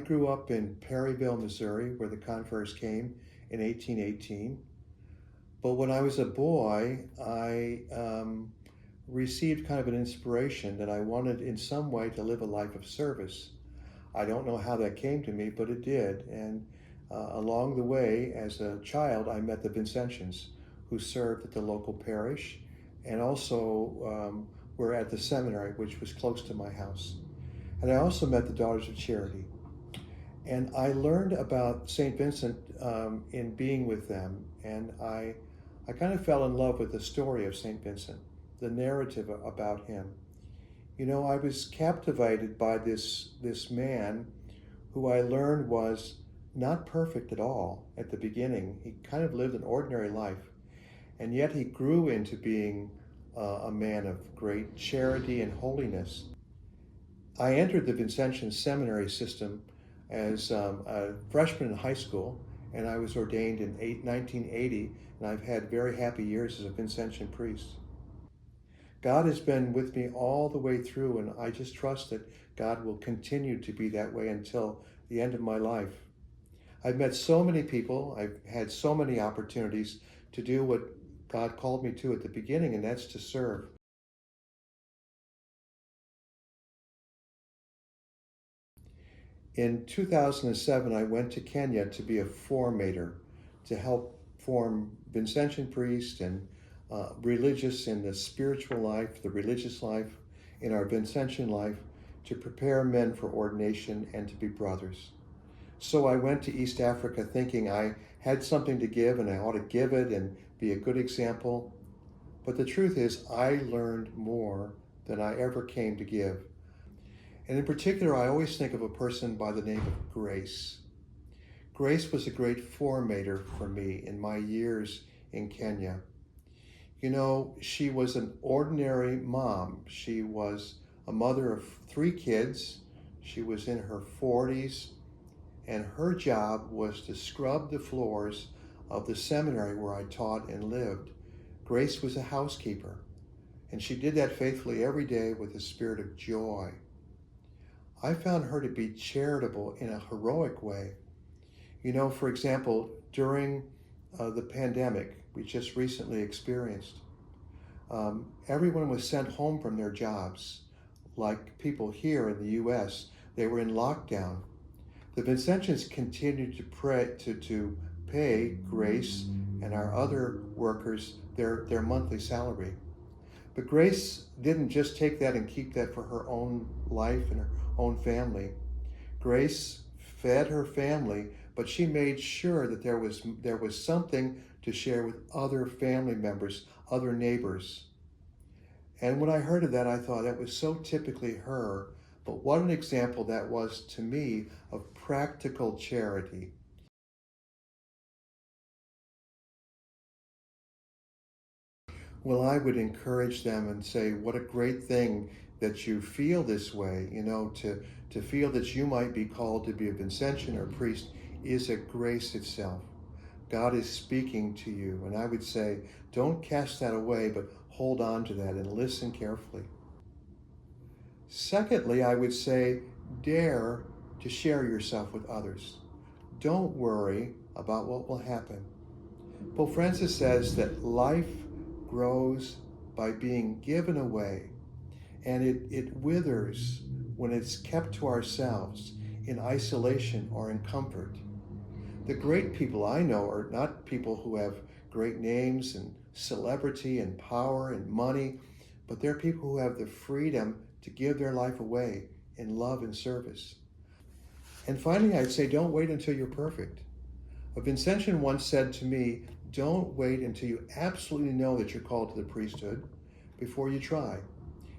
grew up in Perryville, Missouri, where the Confreres came in 1818. But when I was a boy, I received kind of an inspiration that I wanted in some way to live a life of service. I don't know how that came to me, but it did. And along the way, as a child, I met the Vincentians, who served at the local parish and also were at the seminary, which was close to my house. And I also met the Daughters of Charity. And I learned about St. Vincent in being with them. And I kind of fell in love with the story of St. Vincent, the narrative about him. You know, I was captivated by this man who I learned was not perfect at all at the beginning. He kind of lived an ordinary life, and yet he grew into being a man of great charity and holiness. I entered the Vincentian seminary system as a freshman in high school, and I was ordained in 1980, and I've had very happy years as a Vincentian priest. God has been with me all the way through, and I just trust that God will continue to be that way until the end of my life. I've met so many people, I've had so many opportunities to do what God called me to at the beginning, and that's to serve. In 2007, I went to Kenya to be a formator, to help form Vincentian priests and religious in the spiritual life, the religious life, in our Vincentian life, to prepare men for ordination and to be brothers. So I went to East Africa thinking I had something to give and I ought to give it and be a good example. But the truth is, I learned more than I ever came to give. And in particular, I always think of a person by the name of Grace. Grace was a great formator for me in my years in Kenya. You know, she was an ordinary mom. She was a mother of 3 kids. She was in her 40s, and her job was to scrub the floors of the seminary where I taught and lived. Grace was a housekeeper, and she did that faithfully every day with a spirit of joy. I found her to be charitable in a heroic way. You know, for example, during the pandemic we just recently experienced, everyone was sent home from their jobs. Like people here in the U.S., they were in lockdown. The Vincentians continued to pay Grace and our other workers their monthly salary. But Grace didn't just take that and keep that for her own life and her own family. Grace fed her family, but she made sure that there was something to share with other family members, other neighbors. And when I heard of that, I thought that was so typically her, but what an example that was to me of practical charity. Well, I would encourage them and say, what a great thing that you feel this way. You know, to feel that you might be called to be a Vincentian or priest is a grace itself. God is speaking to you. And I would say, don't cast that away, but hold on to that and listen carefully. Secondly, I would say, dare to share yourself with others. Don't worry about what will happen. Pope Francis says that life grows by being given away, and it withers when it's kept to ourselves in isolation or in comfort. The great people I know are not people who have great names and celebrity and power and money, but they're people who have the freedom to give their life away in love and service. And finally, I'd say, don't wait until you're perfect. A Vincentian once said to me, don't wait until you absolutely know that you're called to the priesthood before you try.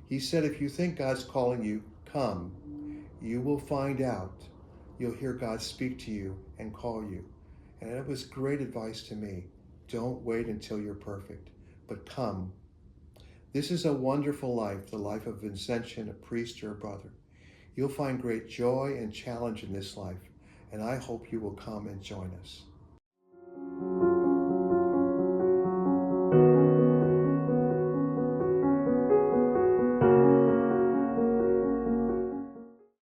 He said, if you think God's calling you, come. You will find out. You'll hear God speak to you and call you. And it was great advice to me. Don't wait until you're perfect, but come. This is a wonderful life, the life of Vincentian, a priest or a brother. You'll find great joy and challenge in this life, and I hope you will come and join us.